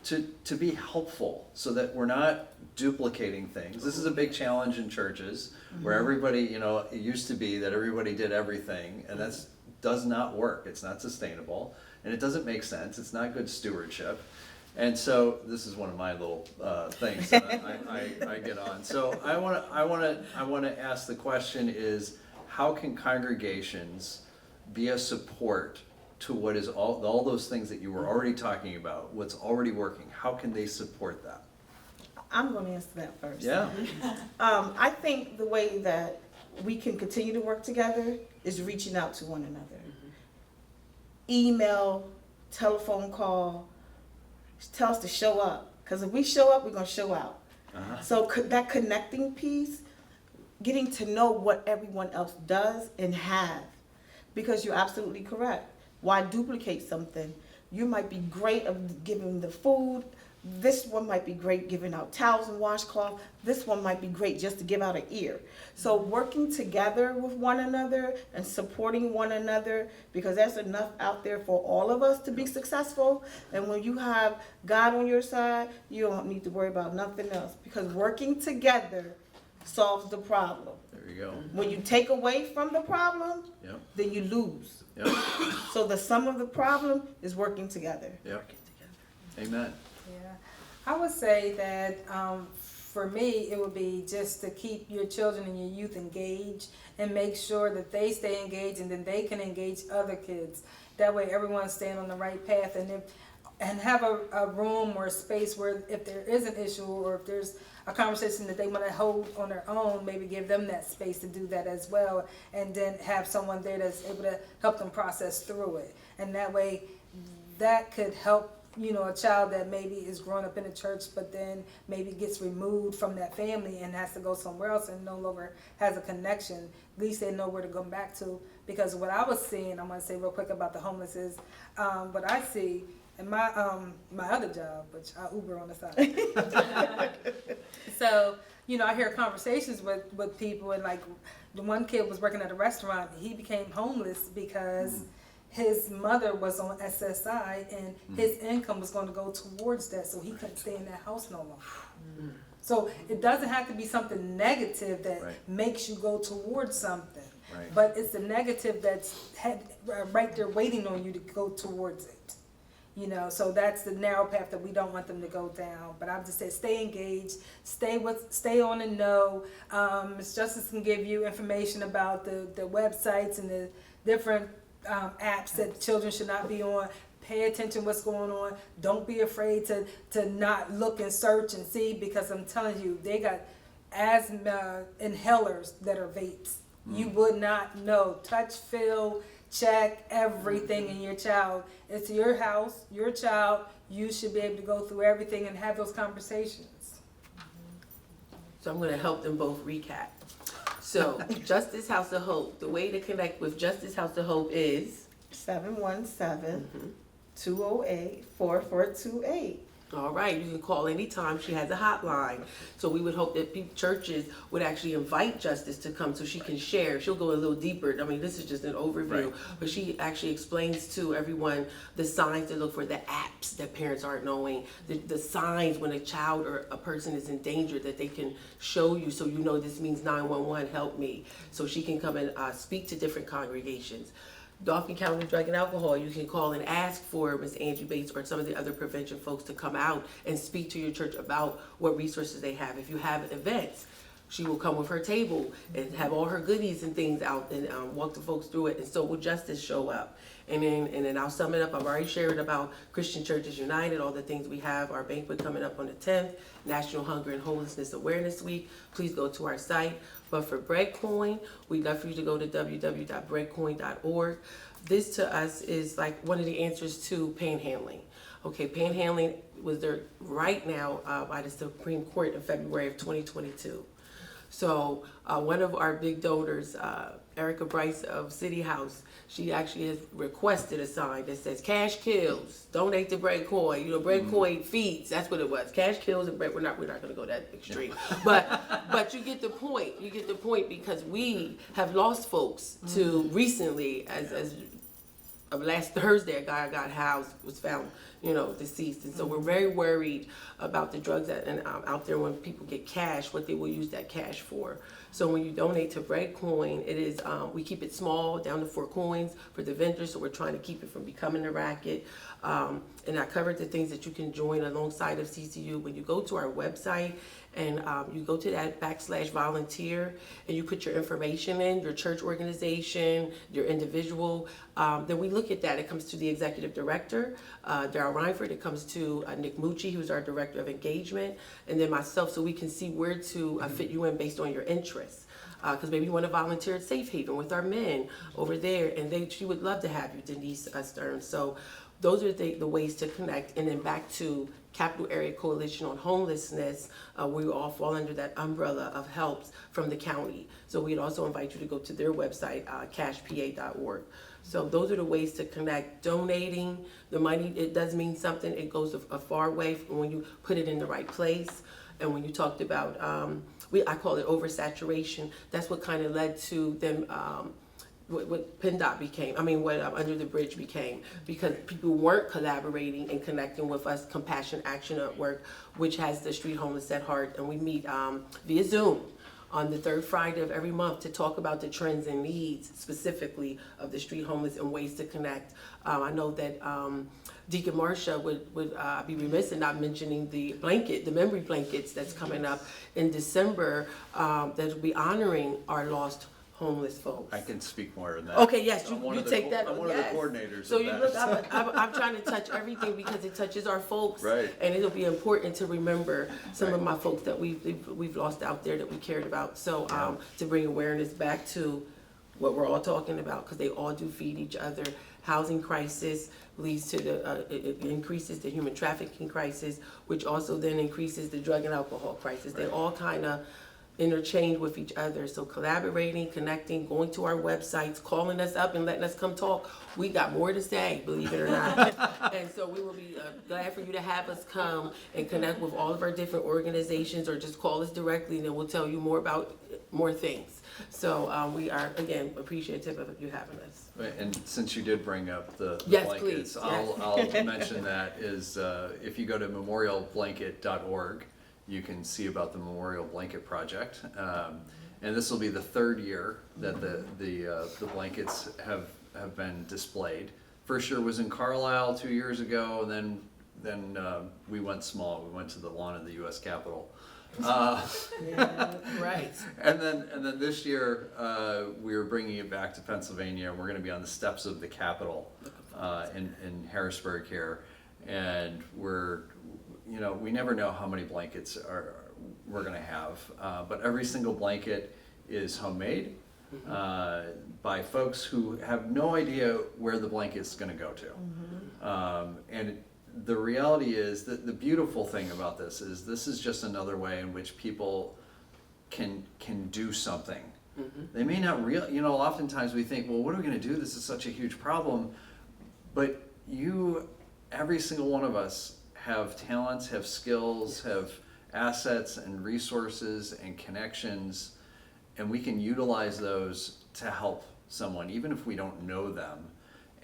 to be helpful so that we're not duplicating things? This is a big challenge in churches where everybody, it used to be that everybody did everything, and that's does not work. It's not sustainable, and it doesn't make sense. It's not good stewardship. And so this is one of my little things that I get on. So I want to ask the question is, how can congregations be a support to what is all those things that you were already talking about, what's already working? How can they support that? I'm going to answer that first. Yeah. I think the way that we can continue to work together is reaching out to one another. Email, telephone call, tell us to show up. Because if we show up, we're going to show out. So that connecting piece, getting to know what everyone else does and have. Because you're absolutely correct. Why duplicate something? You might be great at giving the food, This one might be great giving out towels and washcloth. This one might be great just to give out an ear. So working together with one another and supporting one another, because there's enough out there for all of us to be successful. And when you have God on your side, you don't need to worry about nothing else, because working together solves the problem. There you go. When you take away from the problem, Yep, then you lose. yep, So the sum of the problem is working together. yep. Amen. Yeah, I would say that for me, it would be just to keep your children and your youth engaged and make sure that they stay engaged, and then they can engage other kids. That way, everyone's staying on the right path, and have a room or a space where if there is an issue or if there's a conversation that they want to hold on their own, maybe give them that space to do that as well, and then have someone there that's able to help them process through it. And that way, that could help, you know, a child that maybe is growing up in a church but then maybe gets removed from that family and has to go somewhere else and no longer has a connection. At least they know where to go back to. Because what I was seeing, I'm going to say real quick about the homeless is, what I see in my other job, which I Uber on the side. So, you know, I hear conversations with people, and like the one kid was working at a restaurant. He became homeless because his mother was on SSI, and his income was going to go towards that, so he couldn't stay in that house no more. So it doesn't have to be something negative that Right. makes you go towards something, Right. but it's the negative that's right there waiting on you to go towards it. You know, so that's the narrow path that we don't want them to go down. But I've just said, stay engaged, stay on the know. Ms. Justice can give you information about the websites and the different apps that children should not be on. Pay attention what's going on. Don't be afraid to not look and search and see, because I'm telling you, they got asthma inhalers that are vapes. You would not know. Touch, feel, check everything in your child. It's your house, your child. You should be able to go through everything and have those conversations. So I'm going to help them both recap. So Justice House of Hope, the way to connect with Justice House of Hope is 717-208-4428. all right. You can call anytime. She has a hotline. So we would hope that churches would actually invite Justice to come so she can share. She'll go a little deeper. I mean, this is just an overview, Right. but she actually explains to everyone the signs to look for, the apps that parents aren't knowing, the signs when a child or a person is in danger that they can show you, so you know this means 911, help me. So she can come and speak to different congregations. Dauphin County Drug and Alcohol, you can call and ask for Ms. Angie Bates or some of the other prevention folks to come out and speak to your church about what resources they have. If you have events, she will come with her table and have all her goodies and things out and walk the folks through it, and so will Justice show up. And then I'll sum it up. I've already shared about Christian Churches United, all the things we have, our banquet coming up on the 10th, National Hunger and Homelessness Awareness Week. Please go to our site. But for Breadcoin, we'd love for you to go to www.breadcoin.org. This to us is like one of the answers to panhandling. Okay, panhandling was there right now by the Supreme Court in February of 2022. So one of our big donors, Erica Bryce of City House, she actually has requested a sign that says "Cash kills, donate to Breadcoin." You know, Breadcoin feeds. That's what it was. Cash kills and bread. We're not going to go that extreme, but you get the point. You get the point, because we have lost folks to recently, as of last Thursday, a guy got housed, was found, deceased. And so we're very worried about the drugs out there when people get cash, what they will use that cash for. So when you donate to Breadcoin, it is, we keep it small, down to 4 coins for the vendors, so we're trying to keep it from becoming a racket. And I covered the things that you can join alongside of CCU. When you go to our website and you go to that /volunteer and you put your information in, your church organization, your individual, then we look at that. It comes to the executive director, Darryl Reinford. It comes to Nick Mucci, who's our director of engagement, and then myself, so we can see where to fit you in based on your interests. Because maybe you want to volunteer at Safe Haven with our men over there, and she would love to have you, Denise Stern. So those are the ways to connect. And then back to Capital Area Coalition on Homelessness, we all fall under that umbrella of helps from the county. So we'd also invite you to go to their website, cashpa.org. So those are the ways to connect. Donating the money, it does mean something. It goes a far way when you put it in the right place. And when you talked about, I call it oversaturation. That's what kind of led to them, what PennDOT became, what Under the Bridge became, because people weren't collaborating and connecting with us, Compassion Action at Work, which has the Street Homeless at heart, and we meet via Zoom on the third Friday of every month to talk about the trends and needs specifically of the street homeless and ways to connect. I know that Deacon Marcia would be remiss in not mentioning the memory blankets that's coming up in December, that will be honoring our lost homeless folks. I can speak more than that. Okay, yes, I'm one you of the take that. I'm one yes. of the coordinators So of you that. look, I'm trying to touch everything because it touches our folks. Right. And it'll be important to remember some of Right. my folks that we've lost out there that we cared about. So to bring awareness back to what we're all talking about, because they all do feed each other. Housing crisis leads to it increases the human trafficking crisis, which also then increases the drug and alcohol crisis. They all kind of interchange with each other. So collaborating, connecting, going to our websites, calling us up and letting us come talk. We got more to say, believe it or not. And so we will be glad for you to have us come and connect with all of our different organizations, or just call us directly and then we'll tell you more about more things. So we are, again, appreciative of you having us. Right, and since you did bring up the Yes, blankets, please, I'll mention that is, if you go to memorialblanket.org, you can see about the Memorial Blanket Project. And this will be the third year that the blankets have been displayed. First year was in Carlisle 2 years ago, and then we went small. We went to the lawn of the U.S. Capitol. Right. And then this year, we are bringing it back to Pennsylvania. We're going to be on the steps of the Capitol in Harrisburg here, and we never know how many blankets we're going to have, but every single blanket is homemade by folks who have no idea where the blanket's going to go to, and the reality is that the beautiful thing about this is just another way in which people can do something. They may not oftentimes we think, well, what are we going to do? This is such a huge problem. But every single one of us have talents, have skills, have assets and resources and connections, and we can utilize those to help someone, even if we don't know them.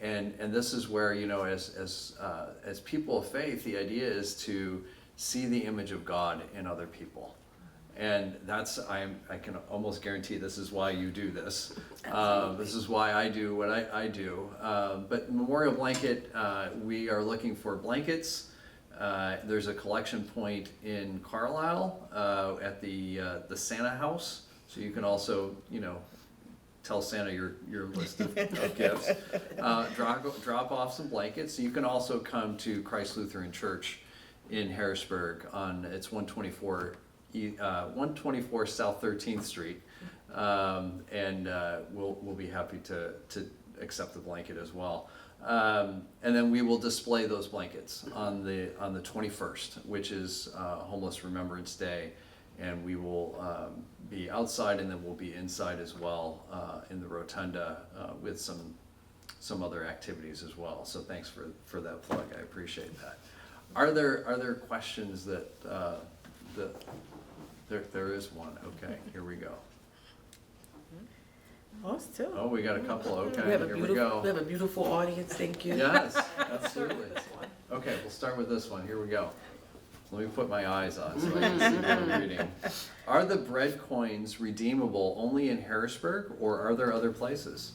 And this is where, as people of faith, the idea is to see the image of God in other people. And I can almost guarantee this is why you do this. This is why I do what I do. But Memorial Blanket, we are looking for blankets. There's a collection point in Carlisle at the Santa House. So you can also, tell Santa your list of gifts. Drop off some blankets. You can also come to Christ Lutheran Church in Harrisburg it's 124 South 13th Street, and we'll be happy to accept the blanket as well. And then we will display those blankets on the 21st, which is Homeless Remembrance Day. And we will be outside, and then we'll be inside as well in the rotunda with some other activities as well. So thanks for that plug. I appreciate that. Are there questions that there is one? Okay, here we go. Us too. Oh, we got a couple. Okay, We have here we go. We have a beautiful audience. Thank you. Yes, absolutely. Okay, we'll start with this one. Here we go. Let me put my eyes on so I can see what I'm reading. Are the bread coins redeemable only in Harrisburg, or are there other places?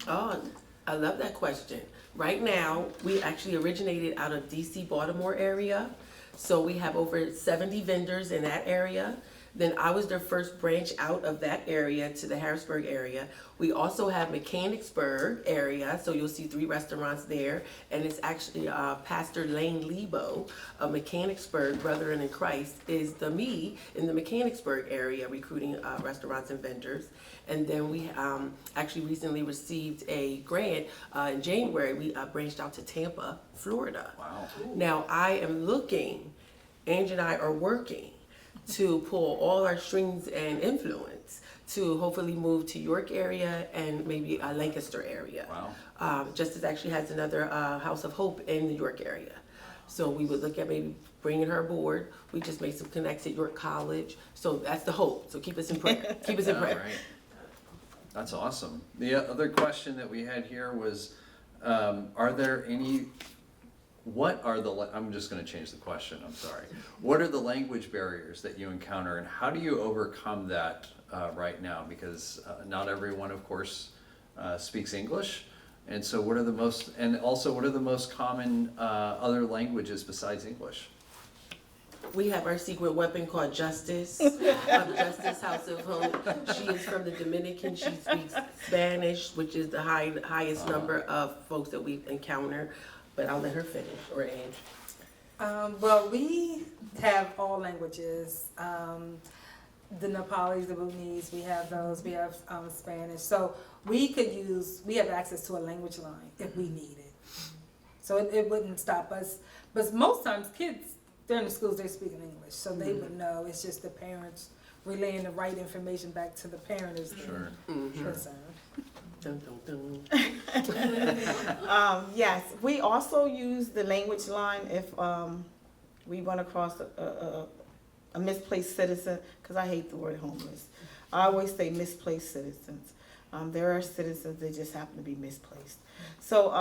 Oh, I love that question. Right now, we actually originated out of DC, Baltimore area. So we have over 70 vendors in that area. Then I was their first branch out of that area to the Harrisburg area. We also have Mechanicsburg area, so you'll see 3 restaurants there. And it's actually Pastor Lane Lebo of Mechanicsburg, Brethren in Christ, is me in the Mechanicsburg area recruiting restaurants and vendors. And then we actually recently received a grant in January. We branched out to Tampa, Florida. Wow. Now I am looking, Angie and I are working to pull all our strings and influence to hopefully move to York area and maybe Lancaster area. Wow. Justice actually has another House of Hope in the York area. So we would look at maybe bringing her aboard. We just made some connects at York College. So that's the hope. So keep us in prayer. Keep us in All prayer. right. That's awesome. The other question that we had here was, are there any, I'm just gonna change the question, I'm sorry. What are the language barriers that you encounter and how do you overcome that right now? Because not everyone, of course, speaks English. And so what are the most common other languages besides English? We have our secret weapon called Justice, Justice House of Hope. She is from the Dominican. She speaks Spanish, which is the highest number of folks that we've encountered. But I'll let her finish, or Ange. Well, we have all languages. The Nepalis, the Bhutanese, we have those. We have Spanish. So we have access to a language line if we need it. So it wouldn't stop us. But most times kids, they're in the schools, they're speaking English. So they would know. It's just the parents relaying the right information back to the parent is Sure. concern. Dun, dun, dun. Yes, we also use the language line if we run across a misplaced citizen, because I hate the word homeless. I always say misplaced citizens. There are citizens that just happen to be misplaced. So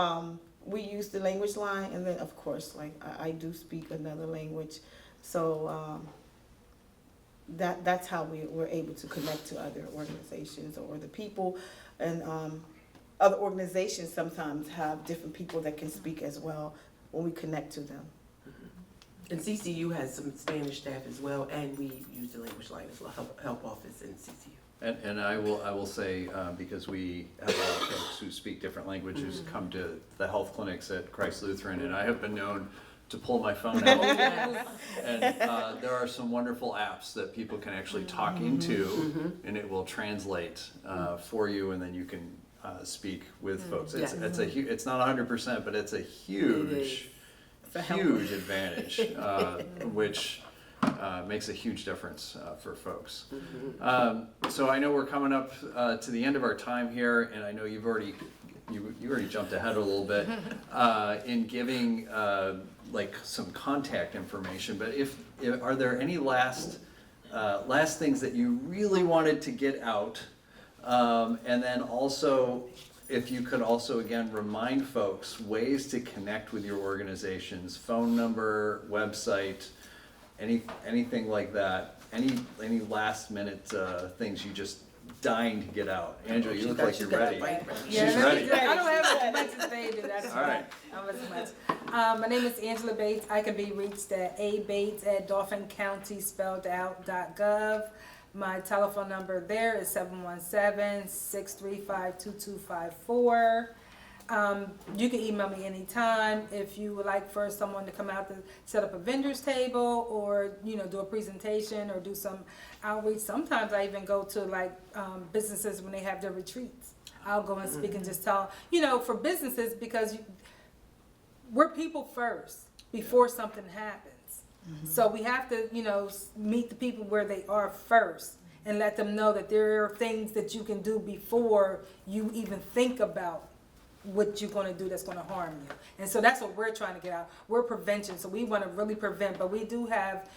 we use the language line, and then of course, like I do speak another language, so that's how we're able to connect to other organizations or the people. And other organizations sometimes have different people that can speak as well when we connect to them. And CCU has some Spanish staff as well, and we use the language line as well, help office in CCU. And I will say, because we have a lot of folks who speak different languages come to the health clinics at Christ Lutheran, and I have been known to pull my phone out. And there are some wonderful apps that people can actually talk into, and it will translate for you, and then you can speak with folks. It's it's not 100%, but it's a huge advantage, which makes a huge difference for folks. So I know we're coming up to the end of our time here, and I know you already jumped ahead a little bit in giving like some contact information. But if are there any last things that you really wanted to get out, and then also if you could also again remind folks ways to connect with your organizations, phone number, website, anything like that, any last minute things you just dying to get out. Angela, you look like you're ready. She's ready. I don't have much to say to that. All right. Not much. My name is Angela Bates. I can be reached at abates@DauphinCountySpelledOut.gov. My telephone number there is 717-635-2254. You can email me anytime if you would like for someone to come out to set up a vendor's table or do a presentation or do some outreach. Sometimes I even go to businesses when they have their retreats. I'll go and speak and just tell for businesses, because we're people first before something happens. So we have to meet the people where they are first and let them know that there are things that you can do before you even think about what you're going to do that's going to harm you. And so that's what we're trying to get out. We're prevention, so we want to really prevent, but we do have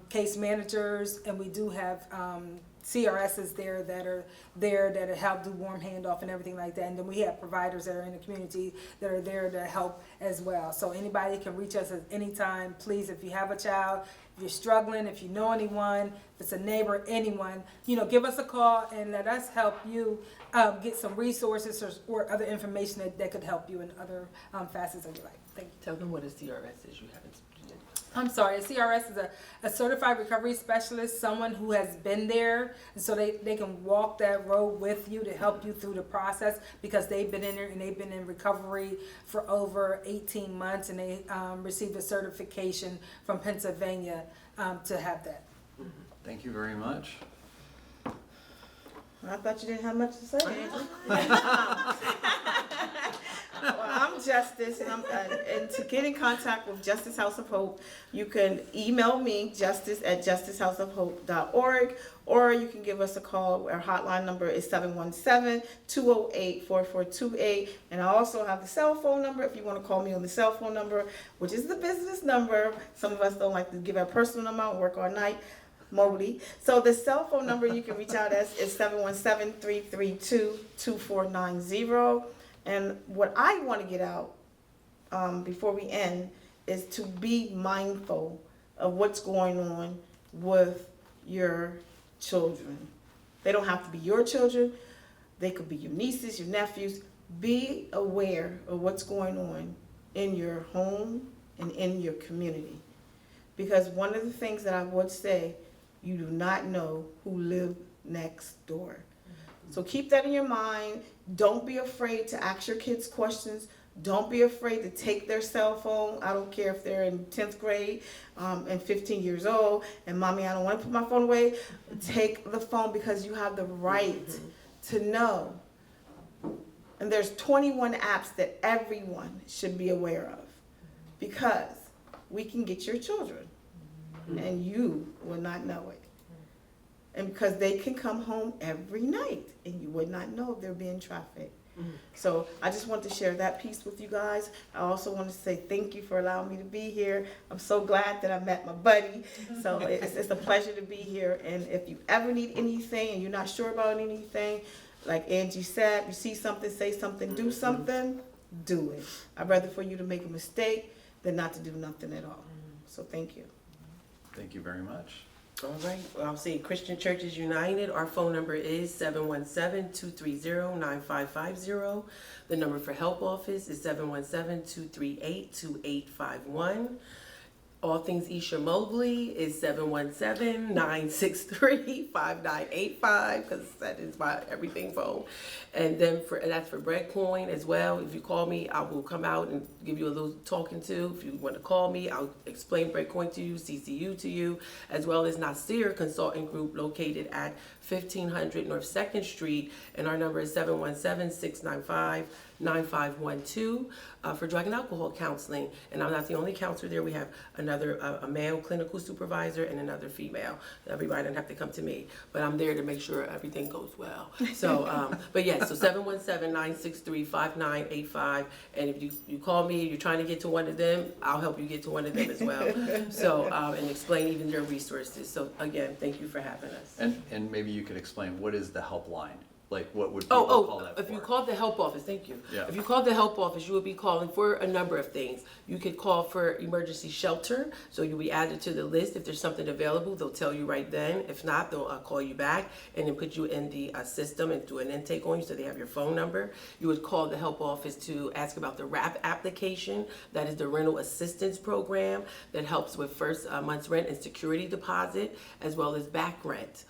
case managers, and we do have CRSs there that help do warm handoff and everything like that. And then we have providers that are in the community that are there to help as well. So anybody can reach us at any time. Please, if you have a child, if you're struggling, if you know anyone, if it's a neighbor, anyone, give us a call and let us help you get some resources or other information that could help you in other facets of your life. Thank you. Tell them what a CRS is. You haven't spoken. I'm sorry, a CRS is a certified recovery specialist, someone who has been there, and so they can walk that road with you to help you through the process, because they've been in there and they've been in recovery for over 18 months, and they received a certification from Pennsylvania to have that. Thank you very much. I thought you didn't have much to say, Angela. Well, I'm I'm Justice, and to get in contact with Justice House of Hope, you can email me, justice@justicehouseofhope.org, or you can give us a call. Our hotline number is 717-208-4428, and I also have the cell phone number if you want to call me on the cell phone number, which is the business number. Some of us don't like to give our personal number out and work all night. Mobley. So the cell phone number you can reach out as is 717-332-2490. And what I want to get out before we end is to be mindful of what's going on with your children. They don't have to be your children. They could be your nieces, your nephews. Be aware of what's going on in your home and in your community. Because one of the things that I would say, you do not know who live next door. So keep that in your mind. Don't be afraid to ask your kids questions. Don't be afraid to take their cell phone. I don't care if they're in 10th grade and 15 years old and mommy, I don't want to put my phone away. Take the phone because you have the right to know. And there's 21 apps that everyone should be aware of because we can get your children and you will not know it. And because they can come home every night and you would not know if they're being trafficked. So I just want to share that piece with you guys. I also want to say thank you for allowing me to be here. I'm so glad that I met my buddy. So it's a pleasure to be here. And if you ever need anything and you're not sure about anything, like Angie said, you see something, say something, do something, do it. I'd rather for you to make a mistake than not to do nothing at all. So thank you. Thank you very much. All right, well, I'll say Christian Churches United, our phone number is 717-230-9550. The number for help office is 717-238-2851. All Things Isha Mobley is 717-963-5985 because that is my everything phone. And then that's for Breadcoin as well. If you call me, I will come out and give you a little talking to. If you want to call me, I'll explain Breadcoin to you, CCU to you, as well as Nasir Consulting Group located at 1500 North 2nd Street. And our number is 717-695-9512 for drug and alcohol counseling. And I'm not the only counselor there. We have another a male clinical supervisor and another female. Everybody doesn't have to come to me, but I'm there to make sure everything goes well. So, but yeah, so 717-963-5985. And if you call me, you're trying to get to one of them, I'll help you get to one of them as well. So, and explain even their resources. So again, thank you for having us. And maybe you could explain, what is the helpline? Like, what would people call that for? If you called the help office, thank you. Yeah. If you called the help office, you would be calling for a number of things. You could call for emergency shelter, so you'll be added to the list. If there's something available, they'll tell you right then. If not, they'll call you back and then put you in the system and do an intake on you so they have your phone number. You would call the help office to ask about the RAP application. That is the rental assistance program that helps with first month's rent and security deposit, as well as back rent.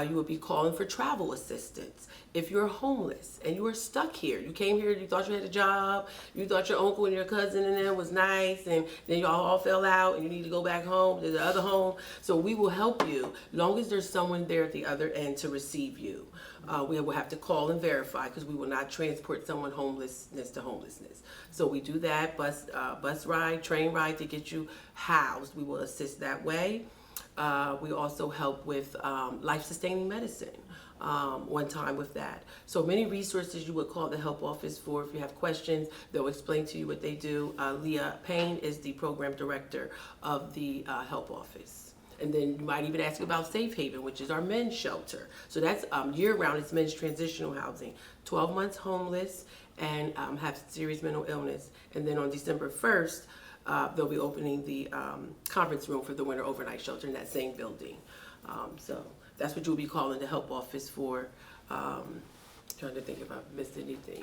You would be calling for travel assistance. If you're homeless and you are stuck here, you came here, you thought you had a job, you thought your uncle and your cousin and them was nice, and then y'all all fell out and you need to go back home to the other home. So we will help you long as there's someone there at the other end to receive you. We will have to call and verify because we will not transport someone homelessness to homelessness. So we do that, bus ride, train ride to get you housed. We will assist that way. We also help with life-sustaining medicine one time with that. So many resources you would call the help office for. If you have questions, they'll explain to you what they do. Leah Payne is the program director of the help office. And then you might even ask about Safe Haven, which is our men's shelter. So that's year-round. It's men's transitional housing. 12 months homeless and have serious mental illness. And then on December 1st, they'll be opening the conference room for the winter overnight shelter in that same building. So that's what you'll be calling the help office for. Trying to think if I've missed anything.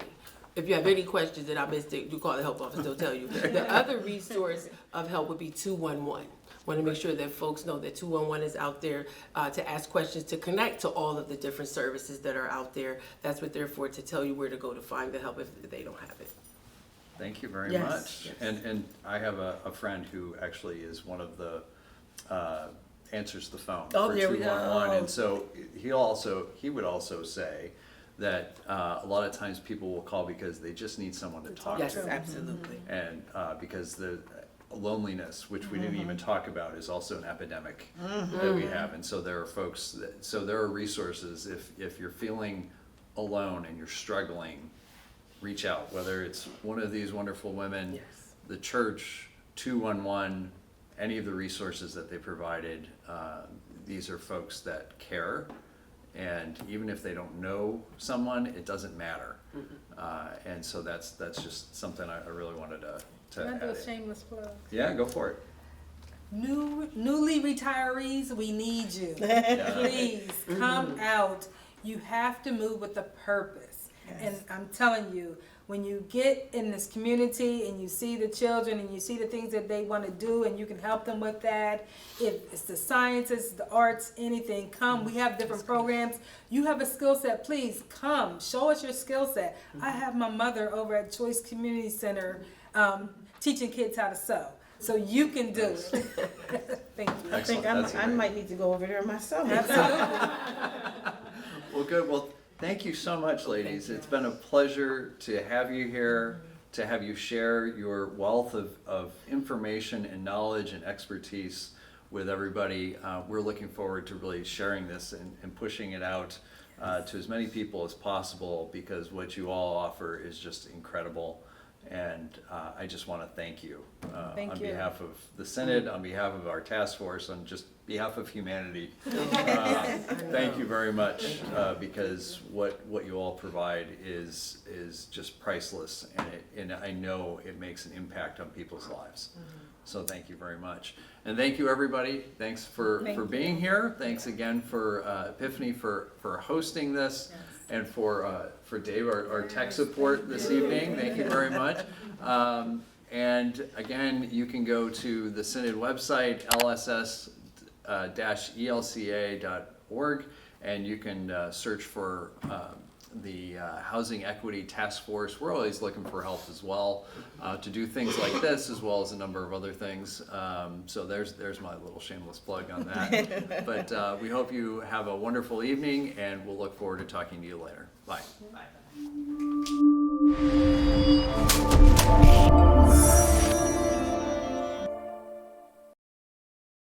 If you have any questions that I missed, you call the help office, they'll tell you. The other resource of help would be 211. Want to make sure that folks know that 211 is out there to ask questions, to connect to all of the different services that are out there. That's what they're for, to tell you where to go to find the help if they don't have it. Thank you very Yes, much. yes. And I have a friend who actually is one of the answers the phone Oh, for there we 211. go. And so he would also say that a lot of times people will call because they just need someone to talk Yes, to. absolutely. And because the loneliness, which we didn't even talk about, is also an epidemic that we have. And so there are folks, so there are resources. If you're feeling alone and you're struggling, reach out, whether it's one of these wonderful women, Yes. the church, 211, any of the resources that they provided. These are folks that care. And even if they don't know someone, it doesn't matter. And so that's just something I really wanted to Can I add do a in. shameless plug? Yeah, go for it. Newly retirees, we need you. Yeah. Please come out. You have to move with a purpose. And I'm telling you, when you get in this community and you see the children and you see the things that they want to do and you can help them with that, if it's the sciences, the arts, anything, come. We have different programs. You have a skill set, please come. Show us your skill set. I have my mother over at Choice Community Center teaching kids how to sew. So you can do it. Thank you. I think Excellent. That's I great. might need to go over there myself. Well, good. Well, thank you so much, ladies. It's been a pleasure to have you here, to have you share your wealth of information and knowledge and expertise with everybody. We're looking forward to really sharing this and pushing it out to as many people as possible, because what you all offer is just incredible. And I just want to thank you Thank on you. behalf of the Synod, on behalf of our task force, on just behalf of humanity. Thank you very much, because what you all provide is just priceless, and I know it makes an impact on people's lives. So thank you very much. And thank you, everybody. Thanks for being here. Thanks again for Epiphany for hosting this. And for Dave, our tech support this evening, thank you very much. And again, you can go to the Synod website, lss-elca.org, and you can search for the Housing Equity Task Force. We're always looking for help as well to do things like this, as well as a number of other things. So there's my little shameless plug on that. But we hope you have a wonderful evening, and we'll look forward to talking to you later. Bye. Bye.